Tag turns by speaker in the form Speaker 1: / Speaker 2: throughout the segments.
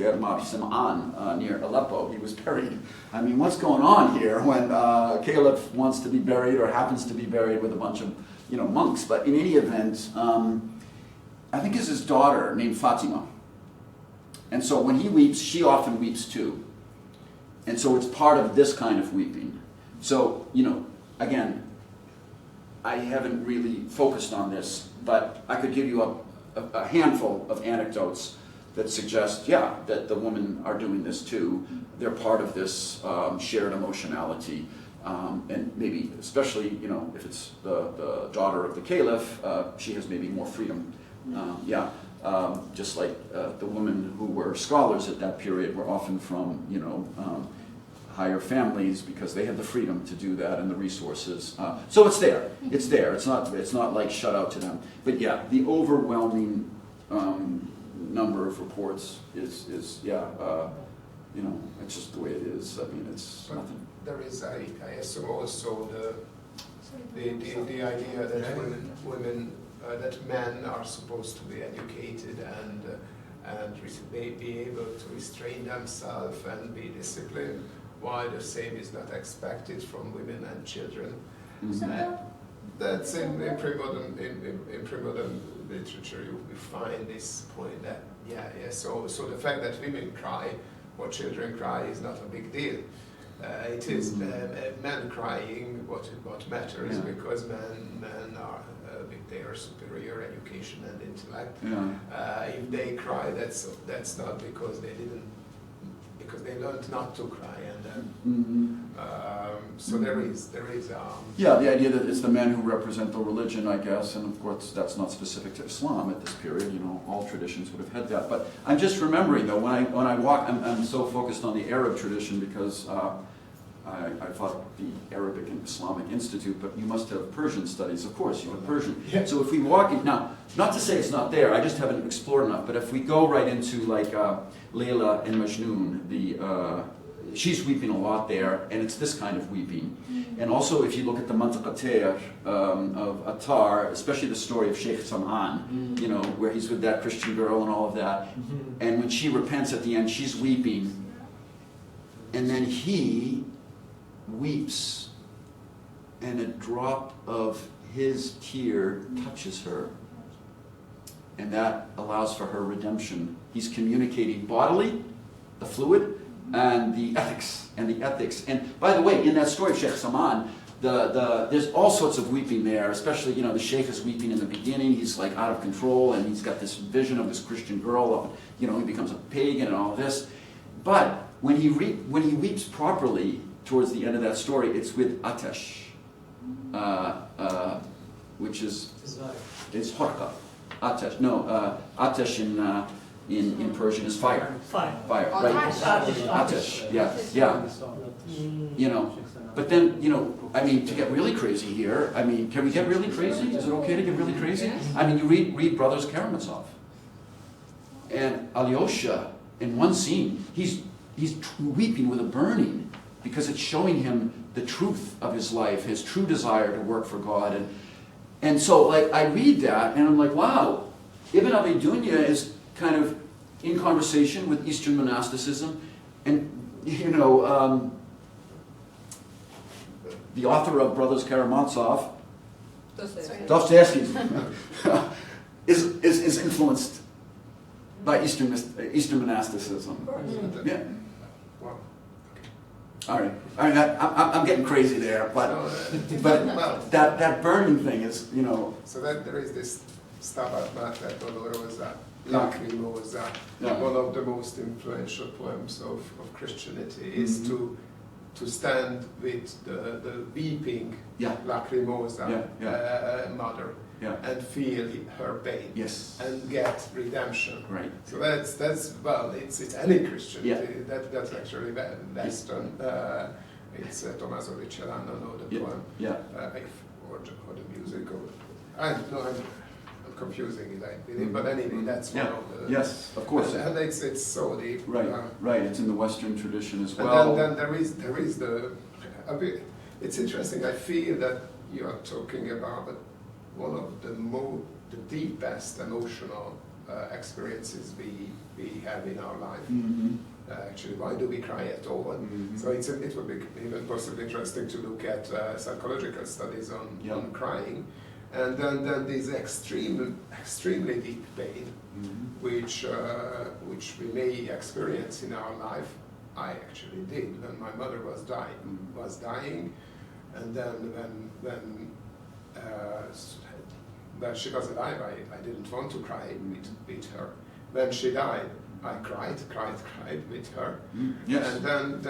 Speaker 1: Dermar Sim'an near Aleppo. He was buried. I mean, what's going on here when Caliph wants to be buried or happens to be buried with a bunch of monks? But in any event, I think it's his daughter named Fatima. And so when he weeps, she often weeps too. And so it's part of this kind of weeping. So, again, I haven't really focused on this, but I could give you a handful of anecdotes that suggest, that the women are doing this too. They're part of this shared emotionality. And maybe, especially, if it's the daughter of the caliph, she has maybe more freedom. Just like the women who were scholars at that period were often from, higher families because they had the freedom to do that and the resources. So it's there. It's there. It's not like shut out to them. But the overwhelming number of reports is it's just the way it is. I mean, it's nothing.
Speaker 2: There is, I assume, also the idea that women that men are supposed to be educated and be able to restrain themselves and be disciplined, while the same is not expected from women and children.
Speaker 1: Mm-hmm.
Speaker 2: That's in pre-modern literature you find this point that so the fact that women cry or children cry is not a big deal. It is men crying what matters because men are with their superior education and intellect. If they cry, that's not because they learned not to cry, and so there is
Speaker 1: the idea that it's the men who represent the religion, I guess, and of course that's not specific to Islam at this period. All traditions would have had that. But I'm just remembering though when I walk, I'm so focused on the Arab tradition because I thought the Arabic and Islamic Institute, but you must have Persian studies, of course. You have Persian.
Speaker 2: Yeah.
Speaker 1: So if we walk in now, not to say it's not there, I just haven't explored enough. But if we go right into like Layla and Majnun, she's weeping a lot there, and it's this kind of weeping. And also, if you look at the Mantaqatir of Attar, especially the story of Sheikh Sam'an, where he's with that Christian girl and all of that, and when she repents at the end, she's weeping, and then he weeps, and a drop of his tear touches her, and that allows for her redemption. He's communicating bodily, the fluid, and the ethics. And by the way, in that story of Sheikh Saman, there's all sorts of weeping there, especially, the Sheikh is weeping in the beginning. He's like out of control, and he's got this vision of this Christian girl, he becomes a pagan and all this. But when he weeps properly towards the end of that story, it's with Atesh, which is Horka. Atesh. No, Atesh in Persian is fire. Fire, right? Atesh. Yeah. But then, to get really crazy here, can we get really crazy? Is it okay to get really crazy? You read Brothers Karamazov. And Alyosha, in one scene, he's weeping with a burning because it's showing him the truth of his life, his true desire to work for God. And so, I read that, and I'm like, wow, Ibn Abi Dunya is kind of in conversation with Eastern monasticism, and, the author of Brothers Karamazov, Dostoevsky, is influenced by Eastern monasticism. Yeah. All right. I'm getting crazy there, but that burning thing is,
Speaker 2: So that there is this Stabat Mater Dolorosa, Lacrimosa. One of the most influential poems of Christianity is to stand with the weeping Lacrimosa mother and feel her pain and get redemption.
Speaker 1: Right.
Speaker 2: So that's it's any Christianity. That's actually Western. It's Tommaso Ricciolano, the poem. Or the music. I'm confusing it, I believe, but anyway, that's one of the...
Speaker 1: Yes, of course.
Speaker 2: And it's so deep.
Speaker 1: Right, it's in the Western tradition as well.
Speaker 2: And then there is the... It's interesting, I feel that you are talking about one of the deepest emotional experiences we have in our life.
Speaker 1: Mm-hmm.
Speaker 2: Actually, why do we cry at all?
Speaker 1: Mm-hmm.
Speaker 2: So it would be even possibly interesting to look at psychological studies on crying, and then this extremely deep pain, which we may experience in our life. I actually did when my mother was dying, and then when she was alive, I didn't want to cry with her. When she died, I cried with her,
Speaker 1: Yes.
Speaker 2: and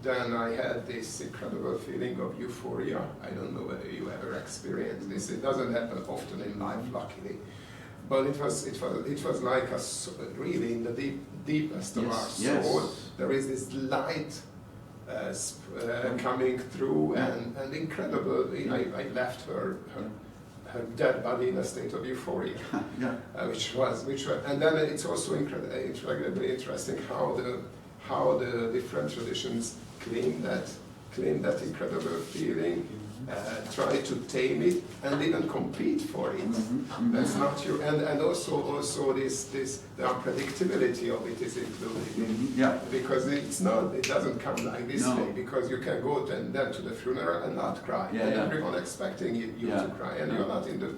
Speaker 2: then I had this incredible feeling of euphoria. I don't know whether you ever experienced this. It doesn't happen often in life, luckily, but it was like really in the deepest of our soul. There is this light coming through, and incredible. I left her dead body in a state of euphoria, which was, and then it's also incredibly interesting how the different traditions claim that incredible feeling, try to tame it, and even compete for it. That's not your, and also this the unpredictability of it is included. Because it doesn't come like this way, because you can go then to the funeral and not cry, and everyone expecting you to cry, and you're not in the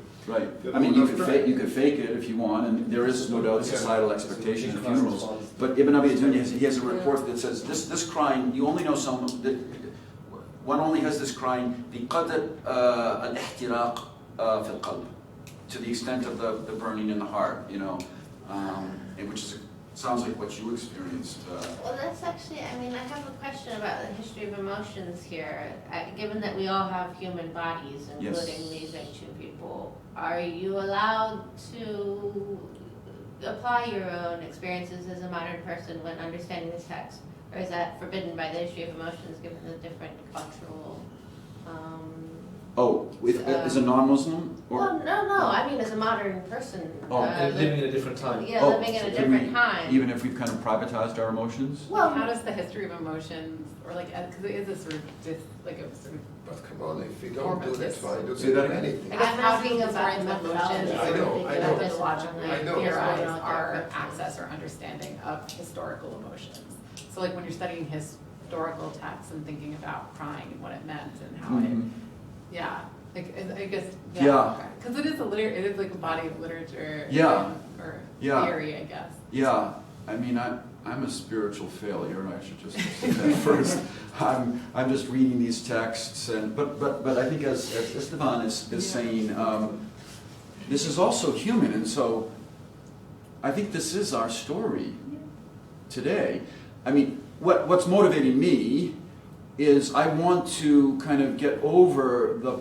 Speaker 1: I mean, you could fake it if you want, and there is no doubt societal expectation at funerals. But Ibn Abi Dunya, he has a report that says this crying, you only know someone that one only has this crying بقدر الاحتراق في القلب, to the extent of the burning in the heart, which sounds like what you experienced.
Speaker 3: Well, that's actually, I have a question about the history of emotions here. Given that we all have human bodies, including these ancient people, are you allowed to apply your own experiences as a modern person when understanding this text? Or is that forbidden by the history of emotions, given the different cultural...
Speaker 1: as a non-Muslim?
Speaker 3: Well, no, as a modern person.
Speaker 4: Living in a different time.
Speaker 3: Yeah, living in a different time.
Speaker 1: Even if we've kind of privatized our emotions?
Speaker 5: Well, how does the history of emotions, or because it is a sort of,
Speaker 2: But come on, if we don't do that, why do
Speaker 1: Say that again?
Speaker 2: anything?
Speaker 3: I'm asking about
Speaker 5: emotions.
Speaker 2: I know.
Speaker 5: Methodologically theorize our access or understanding of historical emotions. So like when you're studying historical texts and thinking about crying and what it meant and how I guess, because it is like a body of literature or theory, I guess.
Speaker 1: Yeah, I'm a spiritual failure. I should just say that first. I'm just reading these texts, but I think as Esteban is saying, this is also human, and so I think this is our story today. What's motivating me is I want to kind of get over the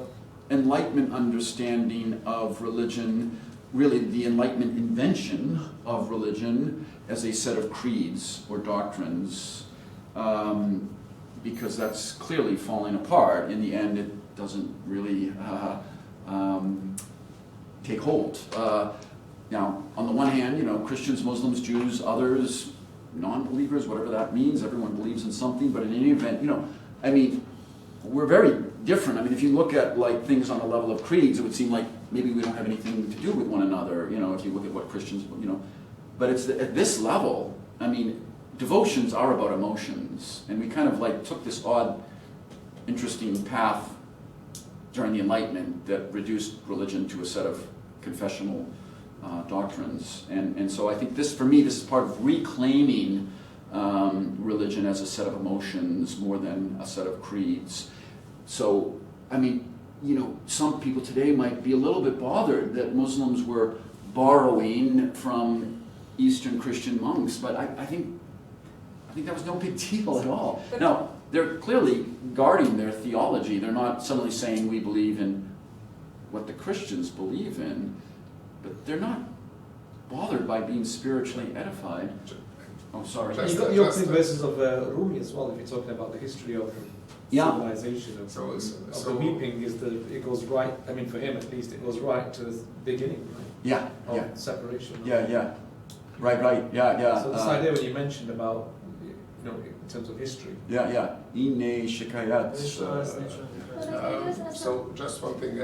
Speaker 1: Enlightenment understanding of religion, really the Enlightenment invention of religion as a set of creeds or doctrines, because that's clearly falling apart. In the end, it doesn't really take hold. Now, on the one hand, Christians, Muslims, Jews, others, non-believers, whatever that means, everyone believes in something, but in any event, we're very different. If you look at things on the level of creeds, it would seem like maybe we don't have anything to do with one another, if you look at what Christians, but it's at this level, devotions are about emotions, and we kind of took this odd, interesting path during the Enlightenment that reduced religion to a set of confessional doctrines, and so I think this is part of reclaiming religion as a set of emotions more than a set of creeds. So, some people today might be a little bit bothered that Muslims were borrowing from Eastern Christian monks, but I think that was no big deal at all. Now, they're clearly guarding their theology. They're not suddenly saying we believe in what the Christians believe in, but they're not bothered by being spiritually edified. Oh, sorry.
Speaker 4: You're opening verses of Rumi as well, if you're talking about the history of civilization. Of the weeping, it goes right, for him at least, it goes right to the beginning, right? Of separation.
Speaker 1: Right, yeah.
Speaker 4: So this idea when you mentioned about in terms of history.
Speaker 1: Yeah. Ine shikayat.
Speaker 2: So just one thing,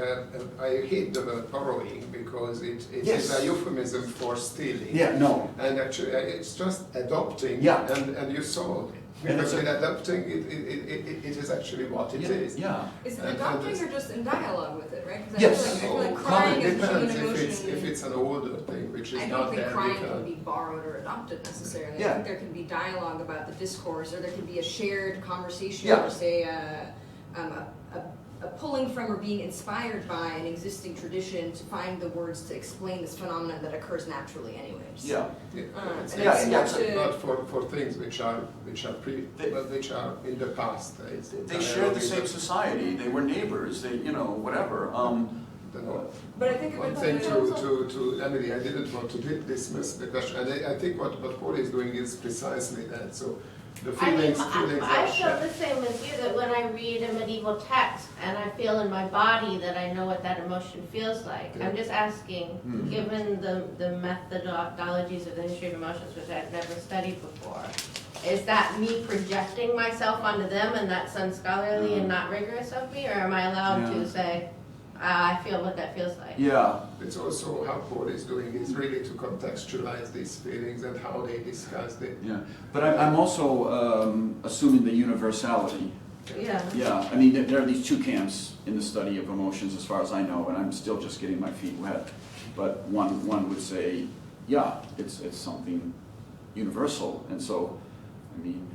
Speaker 2: I hate the word borrowing because it
Speaker 1: Yes.
Speaker 2: is a euphemism for stealing.
Speaker 1: Yeah, no.
Speaker 2: And actually, it's just adopting.
Speaker 1: Yeah.
Speaker 2: And you saw it.
Speaker 1: And
Speaker 2: Because
Speaker 1: it's
Speaker 2: in adopting, it is actually what it is.
Speaker 1: Yeah.
Speaker 6: Is it
Speaker 2: And
Speaker 6: adopting
Speaker 2: this-
Speaker 6: or just in dialogue with it, right? 'Cause
Speaker 1: Yes.
Speaker 6: I feel like
Speaker 2: So,
Speaker 6: crying
Speaker 2: it
Speaker 6: is a human
Speaker 2: depends
Speaker 6: emotion.
Speaker 2: if it's an older thing, which is
Speaker 6: I
Speaker 2: not
Speaker 6: don't think
Speaker 2: there.
Speaker 6: crying
Speaker 2: because-
Speaker 6: can be borrowed or adopted necessarily. I
Speaker 1: Yeah.
Speaker 6: think there can be dialogue about the discourse, or there can be a shared conversation,
Speaker 1: Yeah.
Speaker 6: or say a pulling from or being inspired by an existing tradition to find the words to explain this phenomenon that occurs naturally anyways.
Speaker 1: Yeah.
Speaker 2: It's
Speaker 6: and
Speaker 1: it's
Speaker 2: not,
Speaker 6: to-
Speaker 2: not for things which are
Speaker 1: They-
Speaker 2: but which are in the past.
Speaker 1: They shared the same society. They were neighbors. They, whatever.
Speaker 6: But I think a
Speaker 2: One
Speaker 6: good
Speaker 2: thing
Speaker 6: point
Speaker 2: to Emily, I didn't want to dismiss the question, and I think what Paul is doing is precisely that. So the feelings
Speaker 3: I
Speaker 2: are
Speaker 3: feel
Speaker 2: shared.
Speaker 3: the same as you, that when I read a medieval text and I feel in my body that I know what that emotion feels like.
Speaker 2: Yeah.
Speaker 3: I'm just asking, given the methodologies of the history of emotions, which I've never studied before, is that me projecting myself onto them and that's unscholarly and not rigorous of me, or am I allowed
Speaker 1: Yeah.
Speaker 3: to say, I feel what that feels like?
Speaker 1: Yeah.
Speaker 2: It's also how Paul is doing is really to contextualize these feelings and how they discussed it.
Speaker 1: Yeah. But I'm also assuming the universality.
Speaker 3: Yeah.
Speaker 1: Yeah. I mean, there are these two camps in the study of emotions, as far as I know, and I'm still just getting my feet wet. But one would say, yeah, it's something universal, and so, I mean,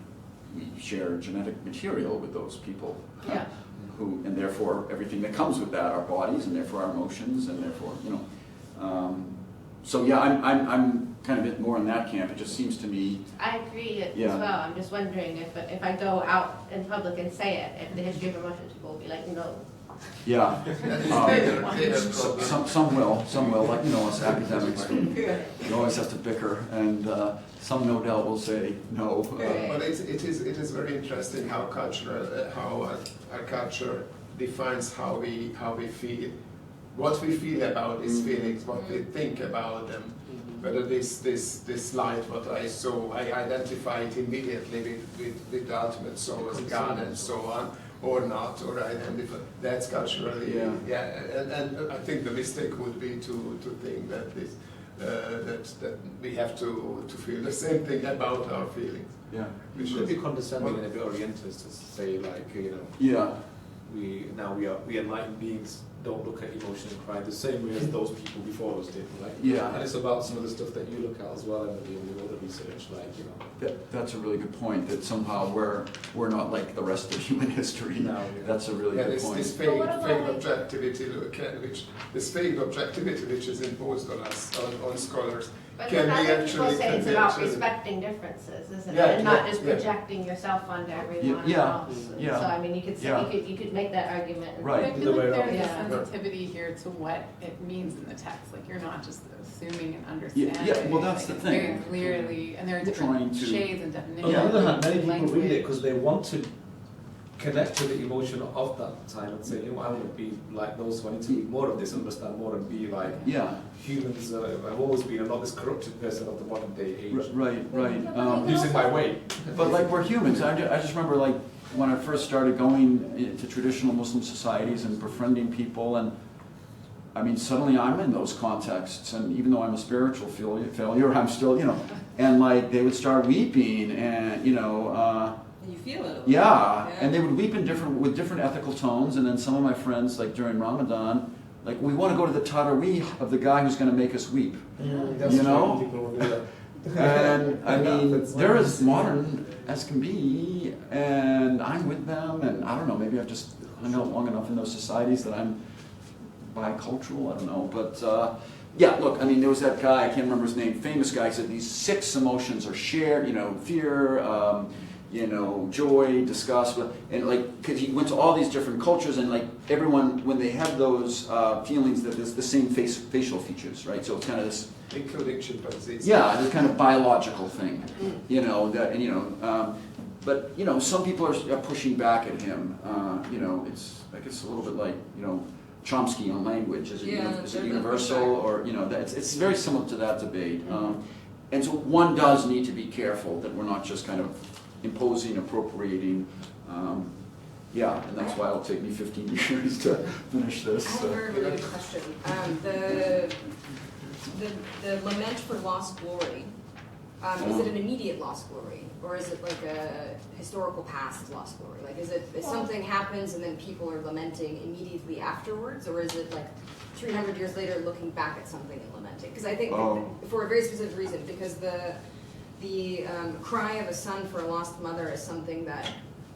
Speaker 1: we share genetic material with those people.
Speaker 3: Yeah.
Speaker 1: And therefore everything that comes with that, our bodies, and therefore our emotions, and therefore, so yeah, I'm kind of more in that camp. It just seems to me.
Speaker 3: I agree as
Speaker 1: Yeah.
Speaker 3: well. I'm just wondering if I go out in public and say it, if the history of emotions people will be like, no.
Speaker 1: Yeah.
Speaker 2: Bigger problem.
Speaker 1: Some will, like, us academics, we always have to bicker, and some no doubt will say no.
Speaker 2: But it is very interesting how our culture defines how we feel, what we feel about these feelings, what we think about them. Whether this light, what I saw, I identify it immediately with the ultimate source, God, and so on, or not, or I identify. That's culturally, and I think the mistake would be to think that this. That we have to feel the same thing about our feelings.
Speaker 1: Yeah.
Speaker 4: We should be condescending and a bit orientalist to say, like,
Speaker 1: Yeah.
Speaker 4: we enlightened beings don't look at emotion and cry the same way as those people before us did, right?
Speaker 1: Yeah.
Speaker 4: And it's about some of the stuff that you look at as well, Emily, in the other research, like,
Speaker 1: That's a really good point. That somehow we're not like the rest of human history.
Speaker 4: No, yeah.
Speaker 1: That's a really good point.
Speaker 2: This
Speaker 3: But what about
Speaker 2: fake
Speaker 3: like-
Speaker 2: objectivity, which is imposed on us, on scholars,
Speaker 3: But
Speaker 2: can
Speaker 3: then
Speaker 2: be
Speaker 3: other people
Speaker 2: actually.
Speaker 3: say it's about respecting differences, isn't it?
Speaker 2: Yeah,
Speaker 3: And not
Speaker 2: yeah,
Speaker 3: just
Speaker 2: yeah.
Speaker 3: projecting yourself onto everyone
Speaker 1: Yeah,
Speaker 3: else. And
Speaker 1: yeah.
Speaker 3: So I mean, you could say,
Speaker 1: Yeah.
Speaker 3: you could make that argument.
Speaker 1: Right.
Speaker 5: I
Speaker 4: Either
Speaker 5: feel
Speaker 4: way
Speaker 5: like
Speaker 4: around.
Speaker 5: there's
Speaker 3: Yeah.
Speaker 5: a sensitivity here to what it means in the text. Like, you're not just assuming and understanding.
Speaker 1: Yeah, well, that's
Speaker 5: Like,
Speaker 1: the
Speaker 5: it's
Speaker 1: thing.
Speaker 5: Very clearly, and there are
Speaker 1: Trying
Speaker 5: different
Speaker 1: to-
Speaker 5: shades and
Speaker 4: On
Speaker 5: definitions.
Speaker 4: the other hand, many people
Speaker 5: language.
Speaker 4: read it because they want to connect to the emotion of that time and say, I want to be like those who I need to read more of this, understand more, and be like
Speaker 1: Yeah.
Speaker 4: humans have always been, and not this corrupted person of the modern day age.
Speaker 1: Right.
Speaker 4: Using my way.
Speaker 1: But like we're humans. I just remember like when I first started going into traditional Muslim societies and befriending people, and I mean suddenly I'm in those contexts, and even though I'm a spiritual failure, I'm still and like they would start weeping, and
Speaker 6: And you feel it.
Speaker 1: yeah, and they would weep with different ethical tones, and then some of my friends like during Ramadan, like we want to go to the taraweeh of the guy who's going to make us weep.
Speaker 4: That's
Speaker 1: You know?
Speaker 4: true, people will do that.
Speaker 1: And I mean,
Speaker 4: It's
Speaker 1: they're
Speaker 4: like-
Speaker 1: as modern as can be, and I'm with them, and I don't know, maybe I've just hung out long enough in those societies that I'm bicultural, I don't know, but yeah, look, I mean, there was that guy, I can't remember his name, famous guy, said these 6 emotions are shared, fear, joy, disgust, and like, because he went to all these different cultures, and like everyone, when they have those feelings, that there's the same facial features, right? So it's kind of this,
Speaker 2: Including chimpanzees.
Speaker 1: yeah, this kind of biological thing, but some people are pushing back at him. It's like it's a little bit like Chomsky on language. Is it, is it universal or it's very similar to that debate. And so one does need to be careful that we're not just kind of imposing, appropriating. Yeah, and that's why it'll take me 15 years to finish this.
Speaker 6: I have a very related question. The lament for lost glory, is it an immediate lost glory? Or is it like a historical past lost glory? Like, is something happens and then people are lamenting immediately afterwards? Or is it like 300 years later looking back at something and lamenting? Because I think for a very specific reason, because the cry of a son for a lost mother is something that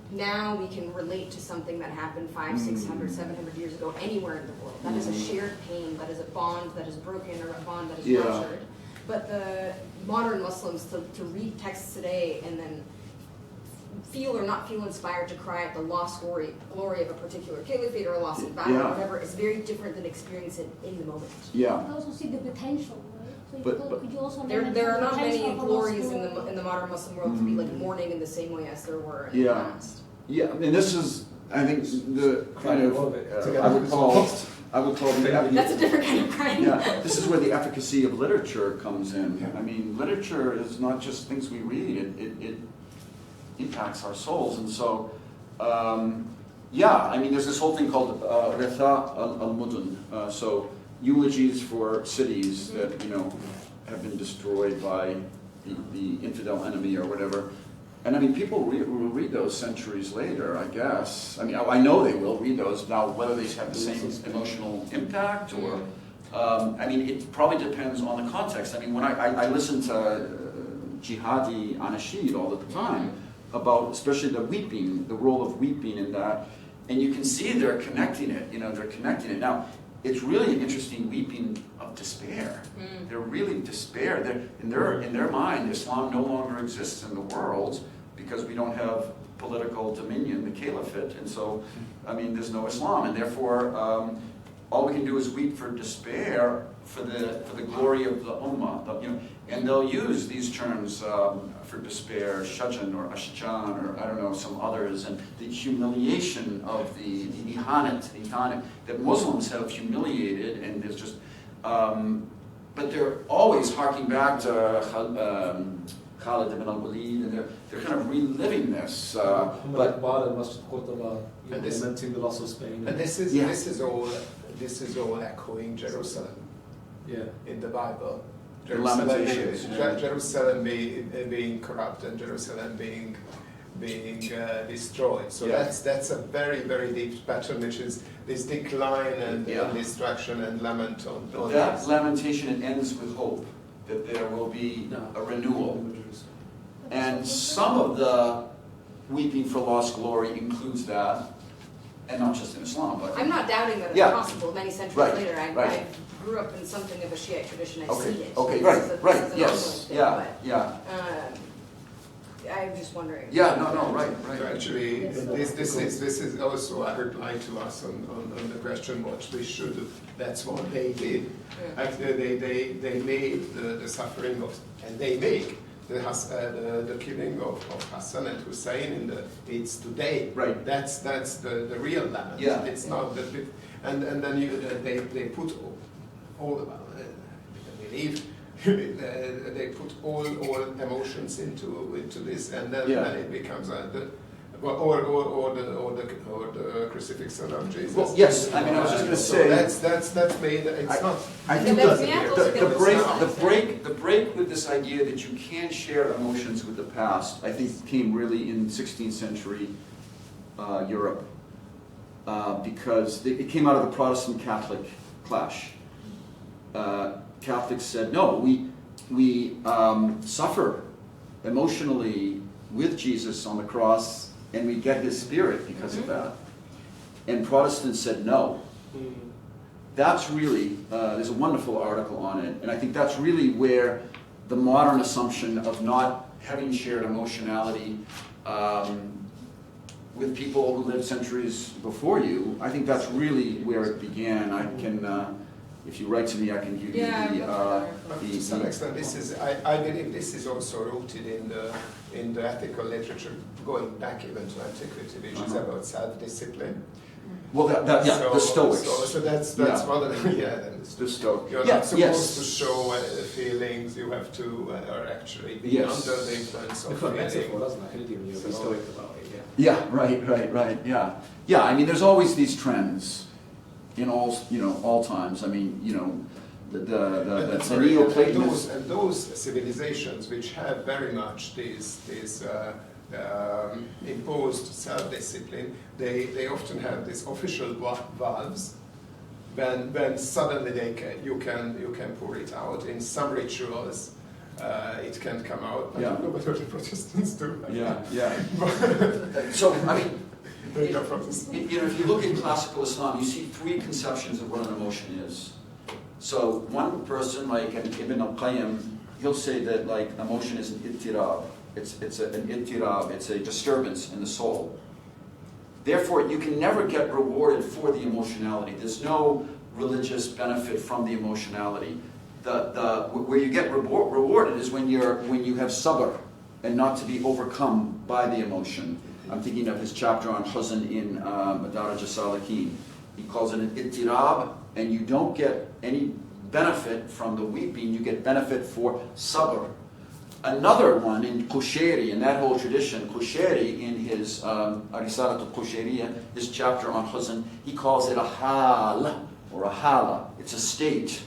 Speaker 6: now we can relate to something that happened 500, 600, 700 years ago anywhere in the world. That is a shared pain, that is a bond that is broken or a bond that is ruptured. But the modern Muslims to read texts today and then feel or not feel inspired to cry at the lost glory of a particular caliphate or a loss of battle or whatever is very different than experience it in the moment.
Speaker 7: You also see the potential, right? So could you also
Speaker 6: there are not many glories in the modern Muslim world to be like mourning in the same way as there were in the past.
Speaker 1: Yeah, and this is, I think, the kind of I would call the
Speaker 6: that's a different kind of crying.
Speaker 1: Yeah, this is where the efficacy of literature comes in. I mean, literature is not just things we read; it impacts our souls, and so. I mean, there's this whole thing called Retha al-Mudun, so eulogies for cities that have been destroyed by the infidel enemy or whatever. And I mean, people will read those centuries later, I guess. I mean, I know they will read those. Now, whether they have the same emotional impact or, I mean, it probably depends on the context. I mean, when I listen to jihadi anashid all the time about especially the weeping, the role of weeping in that, and you can see they're connecting it, they're connecting it. Now, it's really an interesting weeping of despair. They're really despair. In their mind, Islam no longer exists in the world because we don't have political dominion, the caliphate, and so, I mean, there's no Islam, and therefore, all we can do is weep for despair for the glory of the ummah, and they'll use these terms for despair, shajan or ashjan or I don't know, some others, and the humiliation of the ihanat that Muslims have humiliated, and there's just, but they're always harking back to Khalid ibn al-Walid, and they're kind of reliving this.
Speaker 4: But lamenting the loss of Spain.
Speaker 2: And this is all echoing Jerusalem. In the Bible. Jerusalem being corrupt and Jerusalem being destroyed. So that's a very, very deep pattern, which is this decline and destruction and lament on
Speaker 1: that
Speaker 2: this.
Speaker 1: lamentation, it ends with hope that there will be a renewal. And some of the weeping for lost glory includes that, and not just in Islam, but
Speaker 6: I'm not doubting that it's possible many centuries later. I grew up in something of a Shiite tradition. I've seen it.
Speaker 1: Okay, right, yes,
Speaker 6: I'm just wondering.
Speaker 1: Right.
Speaker 2: So actually, this is also a reply to us on the question what we should do. That's what they did. Actually, they made the suffering of, and they make the killing of Hassan and Hussein it's today.
Speaker 1: Right.
Speaker 2: That's the real lament.
Speaker 1: Yeah.
Speaker 2: It's not the and then they put all believe. They put all emotions into this, and then it becomes the crucifix of Jesus.
Speaker 1: Well, yes, I mean, I was just going to say
Speaker 2: so that's made. It's not.
Speaker 1: I think the break with this idea that you can share emotions with the past, I think, came really in 16th century Europe because it came out of the Protestant Catholic clash. Catholics said, no, we suffer emotionally with Jesus on the cross, and we get his spirit because of that. And Protestants said no. That's really, there's a wonderful article on it, and I think that's really where the modern assumption of not having shared emotionality with people who lived centuries before you, I think that's really where it began. I can, if you write to me, I can give you
Speaker 2: to some extent, this is. I believe this is also rooted in the ethical literature, going back even to antiquity, which is about self-discipline.
Speaker 1: Well, the Stoics.
Speaker 2: So that's one of the,
Speaker 1: the Stoics.
Speaker 2: You're not supposed to show feelings. You have to are actually be under the influence of feelings.
Speaker 4: Metaphor, doesn't it? You'll be stoic about it.
Speaker 1: Yeah, right. Yeah. I mean, there's always these trends in all times. I mean, the Neoplatonists
Speaker 2: and those civilizations which have very much this imposed self-discipline, they often have these official valves. When suddenly you can pour it out in some rituals. It can come out. I don't know whether the Protestants do.
Speaker 1: So I mean, if you look at classical Islam, you see three conceptions of what an emotion is. So one person, like Ibn al-Qayyim, he'll say that like emotion is an ittirab. It's an ittirab. It's a disturbance in the soul. Therefore, you can never get rewarded for the emotionality. There's no religious benefit from the emotionality. Where you get rewarded is when you have sabr and not to be overcome by the emotion. I'm thinking of his chapter on huzn in Madaraj al-Salikin. He calls it an ittirab, and you don't get any benefit from the weeping. You get benefit for sabr. Another one in Qushayri, in that whole tradition, Qushayri in his Arisalat al-Qushayriya, his chapter on huzn, he calls it a hal or a hala. It's a state.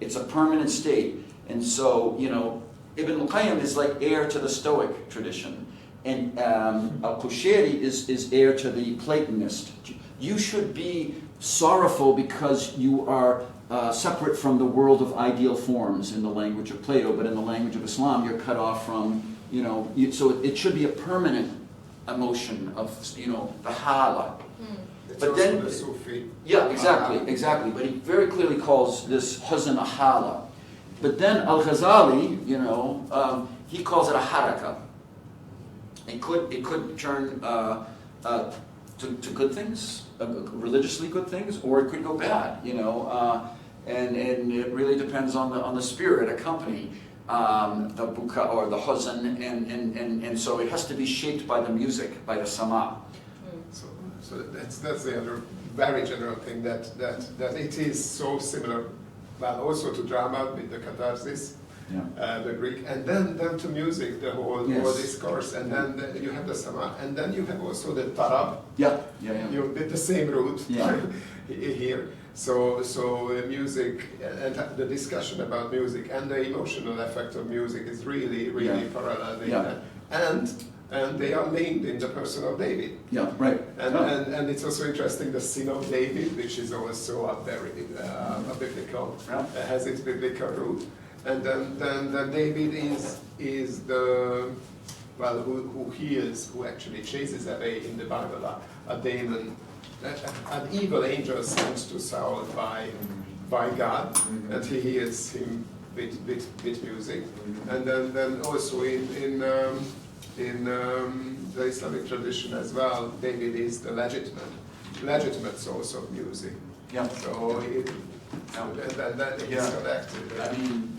Speaker 1: It's a permanent state. And so, Ibn al-Qayyim is like heir to the Stoic tradition. And al-Qushayri is heir to the Platonist. You should be sorrowful because you are separate from the world of ideal forms in the language of Plato, but in the language of Islam, you're cut off from, so it should be a permanent emotion of, the hala. But then,
Speaker 2: the Sufi.
Speaker 1: Yeah, exactly. But he very clearly calls this huzn a hala. But then Al-Ghazali, he calls it a haraka. It could turn to good things, religiously good things, or it could go bad. And it really depends on the spirit accompanying the buka or the huzn, and so it has to be shaped by the music, by the sama.
Speaker 2: So that's the other very general thing that it is so similar, well, also to drama with the catharsis, the Greek, and then to music, the whole discourse, and then you have the sama, and then you have also the tarab. You did the same root here. So music and the discussion about music and the emotional effect of music is really parallel, and they are linked in the person of David.
Speaker 1: Yeah, right.
Speaker 2: And it's also interesting, the sin of David, which is also a very biblical, has its biblical root. And then David is the, well, who heals, who actually chases away in the Bible a demon, an evil angel sent to Saul by God, and he heals him with music. And then also in the Islamic tradition as well, David is the legitimate source of music.
Speaker 1: Yeah.
Speaker 2: So that is connected.
Speaker 1: I mean,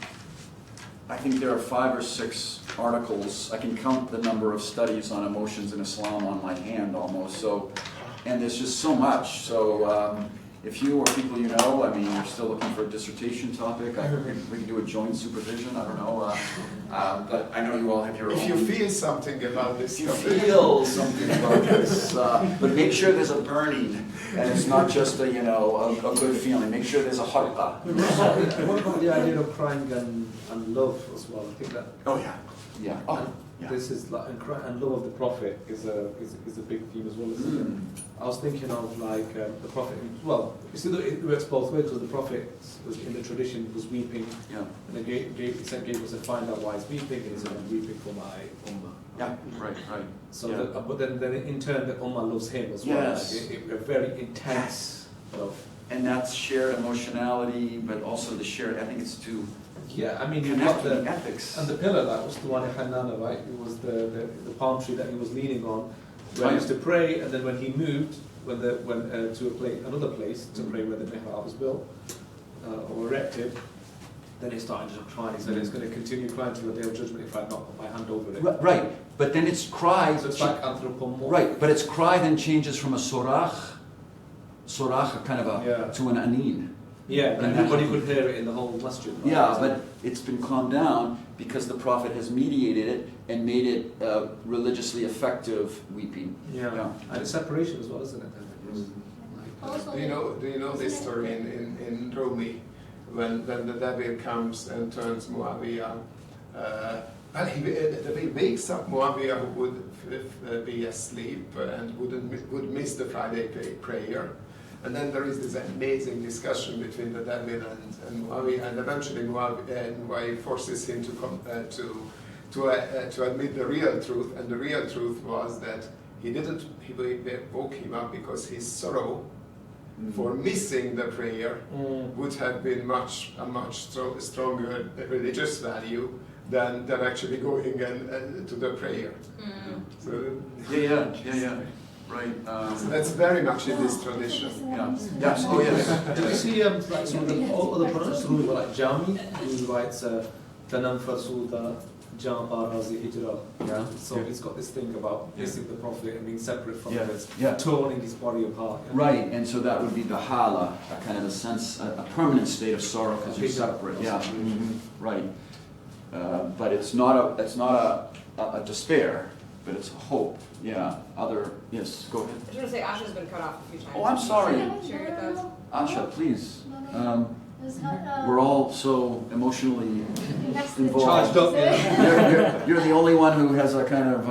Speaker 1: I think there are 5 or 6 articles. I can count the number of studies on emotions in Islam on my hand almost. So, and there's just so much. So, if you or people you're still looking for a dissertation topic, we can do a joint supervision. I don't know, but I know you all have your own.
Speaker 2: If you feel something about this,
Speaker 1: but make sure there's a burning, and it's not just a good feeling. Make sure there's a harqa.
Speaker 4: What about the idea of crying and love as well? I think that.
Speaker 1: Oh yeah.
Speaker 4: This is like and love of the Prophet is a big theme as well. Isn't it? I was thinking of like the Prophet. Well, you see, it works both ways because the Prophet was in the tradition was weeping.
Speaker 1: Yeah.
Speaker 4: And he gave us to find out why he's weeping, and he said, "I'm weeping for my ummah."
Speaker 1: Yeah. Right.
Speaker 4: So, but then in turn, the ummah loves him as well.
Speaker 1: Yes.
Speaker 4: Like, a very intense love.
Speaker 1: And that's shared emotionality, but also the shared. I think it's too.
Speaker 4: Yeah, I mean, you got the
Speaker 1: ethics.
Speaker 4: And the pillar, that was the one in Hanana, right? It was the palm tree that he was leaning on, where he used to pray, and then when he moved, to another place to pray where the mihrab was built or erected, then he started just crying. He said, "It's going to continue crying till the day of judgment if I not put my hand over it."
Speaker 1: Right, but then its cry.
Speaker 4: So it's like anthropomorphic.
Speaker 1: Right, but its cry then changes from a sorach صراخ kind of
Speaker 4: Yeah.
Speaker 1: to an anin.
Speaker 4: Yeah,
Speaker 1: And
Speaker 4: and everybody
Speaker 1: that-
Speaker 4: could hear it in the whole masjid. Right?
Speaker 1: Yeah, but it's been calmed down because the Prophet has mediated it and made it religiously effective weeping.
Speaker 4: Yeah. And it's separation as well, isn't it?
Speaker 7: Also,
Speaker 2: Do you know this story in Rumi when the devil comes and turns Muawiyah? And the devil wakes up Muawiyah, who would be asleep and would miss the Friday prayer. And then there is this amazing discussion between the devil and Muawiyah, and eventually Muawiyah forces him to admit the real truth. And the real truth was that he woke him up because his sorrow for missing the prayer would have been a much stronger religious value than actually going to the prayer. So,
Speaker 1: Yeah. Right.
Speaker 2: so that's very much in this tradition.
Speaker 1: Yeah. Yes. Oh, yes.
Speaker 4: Did you see like some of the other Protestants who were like Jami, who writes Tananfar Sulta Jam Arazi Hijra?
Speaker 1: Yeah.
Speaker 4: So he's got this thing about missing the Prophet and being separate from
Speaker 1: Yeah.
Speaker 4: it,
Speaker 1: Yeah.
Speaker 4: torn his body apart. Yeah.
Speaker 1: Right, and so that would be the hala, a kind of a sense, a permanent state of sorrow because you're separate. Yeah. Right. But it's not a despair, but it's a hope. Yeah. Yes. Go ahead.
Speaker 6: I just want to say Asha's been cut off a few times.
Speaker 1: Oh, I'm sorry.
Speaker 6: Share your thoughts.
Speaker 1: Asha, please.
Speaker 7: No.
Speaker 1: We're all so emotionally
Speaker 7: Invested.
Speaker 1: involved.
Speaker 4: Charged up, yeah.
Speaker 1: You're the only one who has a kind of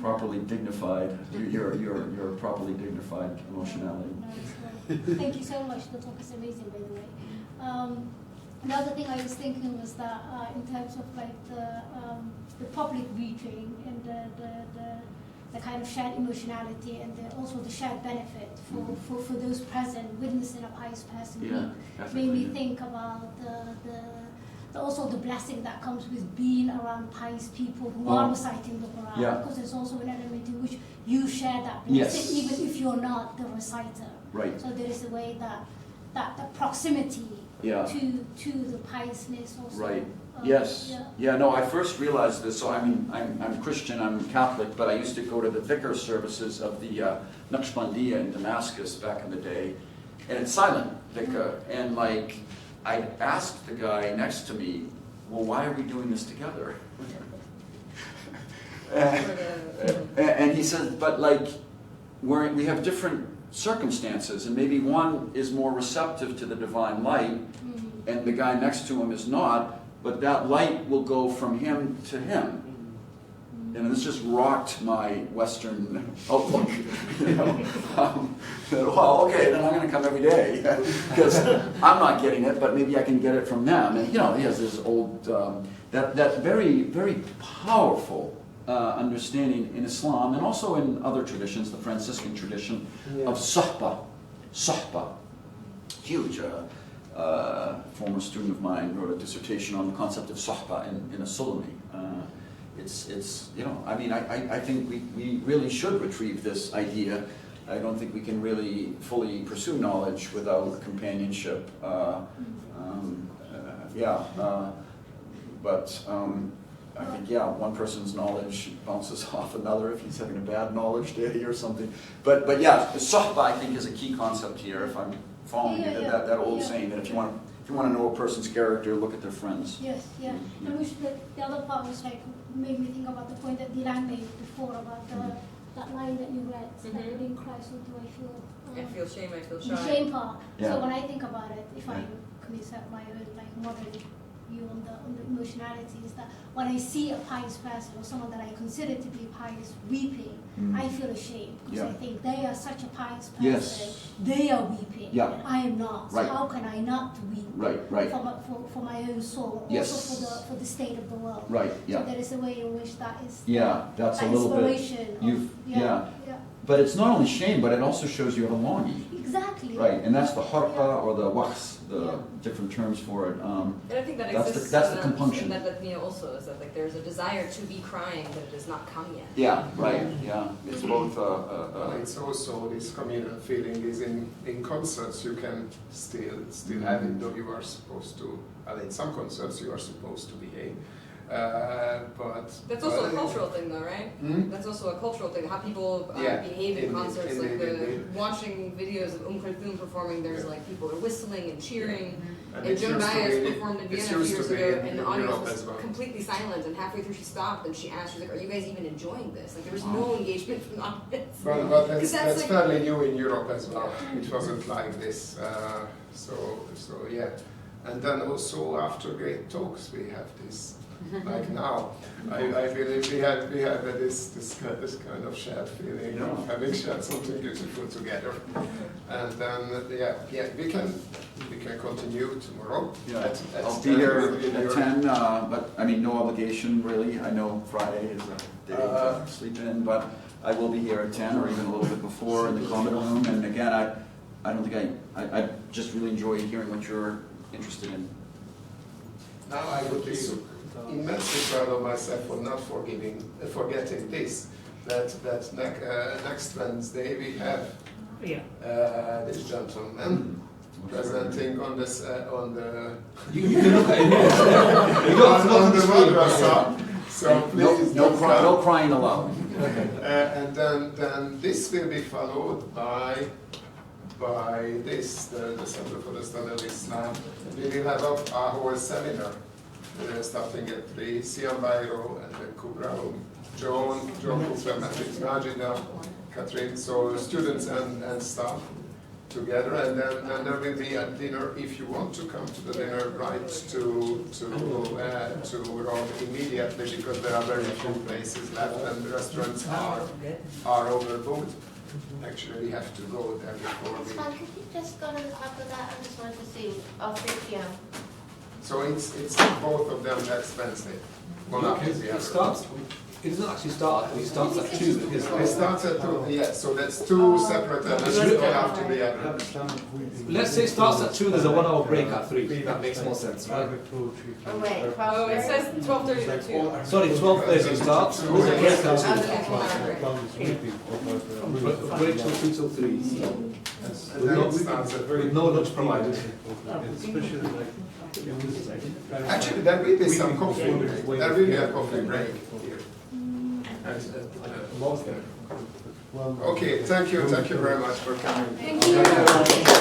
Speaker 1: properly dignified. You're properly dignified emotionality.
Speaker 7: Thank you so much. The talk is amazing, by the way. The other thing I was thinking was that in terms of like the public weeping and the kind of shared emotionality and also the shared benefit for those present witnessing a pious person weep, made me think about also the blessing that comes with being around pious people who are reciting the Quran, because there's also an element in which you share that blessing even if you're not the reciter.
Speaker 1: Right.
Speaker 7: So there is a way that the proximity to the piousness also.
Speaker 1: Right. Yes. Yeah. No. I first realized this. So I mean, I'm Christian. I'm Catholic, but I used to go to the dhikr services of the Naqshbandiya in Damascus back in the day, and it's silent dhikr. And like, I asked the guy next to me, "Well, why are we doing this together?" And he said, "But like, we have different circumstances, and maybe one is more receptive to the divine light, and the guy next to him is not, but that light will go from him to him." And this just rocked my Western outlook. Well, okay, then I'm going to come every day because I'm not getting it, but maybe I can get it from them. And he has this old, that very, very powerful understanding in Islam and also in other traditions, the Franciscan tradition of suhba. Huge. Former student of mine wrote a dissertation on the concept of suhba in a Sulami. I think we really should retrieve this idea. I don't think we can really fully pursue knowledge without companionship. I think, one person's knowledge bounces off another if he's having a bad knowledge day or something. But suhba, I think, is a key concept here, if I'm following you, that old saying that if you want to know a person's character, look at their friends.
Speaker 7: Yes, yeah. And the other part was like, made me think about the point that Dylan made before about that line that you read, that within Christ, what do I feel?
Speaker 6: I feel shame, I feel
Speaker 7: The
Speaker 6: shy.
Speaker 7: shame part.
Speaker 1: Yeah.
Speaker 7: So when I think about it, if I can insert my own like modern view on the emotionality, is that when I see a pious person or someone that I consider to be pious weeping, I feel ashamed because I think they are such a pious person.
Speaker 1: Yes.
Speaker 7: They are weeping.
Speaker 1: Yeah.
Speaker 7: And I am not.
Speaker 1: Right.
Speaker 7: So how can I not weep?
Speaker 1: Right.
Speaker 7: For my own soul,
Speaker 1: Yes.
Speaker 7: also for the state of the world.
Speaker 1: Right.
Speaker 7: So there is a way in which that is.
Speaker 1: That's
Speaker 7: that
Speaker 1: a little bit.
Speaker 7: inspiration.
Speaker 1: But it's not only shame, but it also shows you have a longing.
Speaker 7: Exactly.
Speaker 1: Right, and that's the harqa or the waqs, the different terms for it.
Speaker 6: And I think that exists
Speaker 1: that's the compunction.
Speaker 6: in that also, is that like there's a desire to be crying, but it has not come yet.
Speaker 1: Yeah, right, It's both
Speaker 2: It's also this communal feeling is in concerts you can still have it, though you are supposed to, in some concerts you are supposed to behave. But
Speaker 6: That's also a cultural thing, though, right?
Speaker 2: Hmm?
Speaker 6: That's also a cultural thing. How people
Speaker 2: Yeah,
Speaker 6: behave in
Speaker 2: indeed,
Speaker 6: concerts, like
Speaker 2: indeed.
Speaker 6: watching videos of Kulthum performing. There's
Speaker 2: Yeah.
Speaker 6: like people are whistling and cheering.
Speaker 2: And
Speaker 6: And
Speaker 2: it
Speaker 6: Joan
Speaker 2: used to
Speaker 6: Baez
Speaker 2: be-
Speaker 6: performed in
Speaker 2: it
Speaker 6: Vienna a few
Speaker 2: used
Speaker 6: years
Speaker 2: to be
Speaker 6: ago,
Speaker 2: in
Speaker 6: and the audience
Speaker 2: Europe
Speaker 6: was
Speaker 2: as well.
Speaker 6: completely silent. And halfway through, she stopped and she asked, "She's like, are you guys even enjoying this?" Like there was no engagement from the audience.
Speaker 2: But
Speaker 6: 'Cause
Speaker 2: that's
Speaker 6: like,
Speaker 2: fairly new in Europe as well. It wasn't like this. So yeah. And then also after great talks we have this. Like now, I believe we had this kind of shared feeling of having shared something beautiful together. And then we can continue tomorrow.
Speaker 1: Yeah,
Speaker 2: at
Speaker 1: I'll
Speaker 2: 10
Speaker 1: be here
Speaker 2: in
Speaker 1: at
Speaker 2: your-
Speaker 1: 10, but I mean, no obligation really. I know Friday is a day to sleep in, but I will be here at 10 or even a little bit before in the common room. And again, I don't think I just really enjoy hearing what you're interested in.
Speaker 2: Now I would be immensely proud of myself for not forgetting this. That next Wednesday we have this gentleman presenting on this on the
Speaker 4: You can look at it here. You don't
Speaker 2: on
Speaker 4: have
Speaker 2: the
Speaker 4: to screen.
Speaker 2: madrasa. So please
Speaker 1: No,
Speaker 2: don't come.
Speaker 1: no crying allowed.
Speaker 2: And then this will be followed by this, the Center for the Study of Islam. We will have a whole seminar starting at 3, Siam Bairo and then Kubra, John Cooper, Majida, Catherine, so students and staff together, and then there will be a dinner. If you want to come to the dinner, write to Rob immediately, because there are very few places left and the restaurants are overbooked. Actually, we have to go there before
Speaker 3: It's
Speaker 2: we.
Speaker 3: fine, could you just go to the top of that? I just wanted to see, 3 p.m.
Speaker 2: So it's both of them next Wednesday. One after the
Speaker 4: It
Speaker 2: other.
Speaker 4: starts. It doesn't actually start. It starts at 2.
Speaker 2: It starts at 2, yeah, so that's 2 separate events, one after the other.
Speaker 4: Let's say it starts at 2. There's a 1 hour break at 3. That makes more sense, right?
Speaker 3: Oh, wait,
Speaker 6: oh, it
Speaker 3: 12:30?
Speaker 6: says 12:30 to 2.
Speaker 4: Sorry, 12:30 starts. There's a break at 2. Break till 2 till 3. So.
Speaker 2: And then it starts at
Speaker 4: With no lunch provided.
Speaker 2: Actually, there will be some coffee break. There will be a coffee break here. Okay, thank you very much for coming.
Speaker 6: Thank you.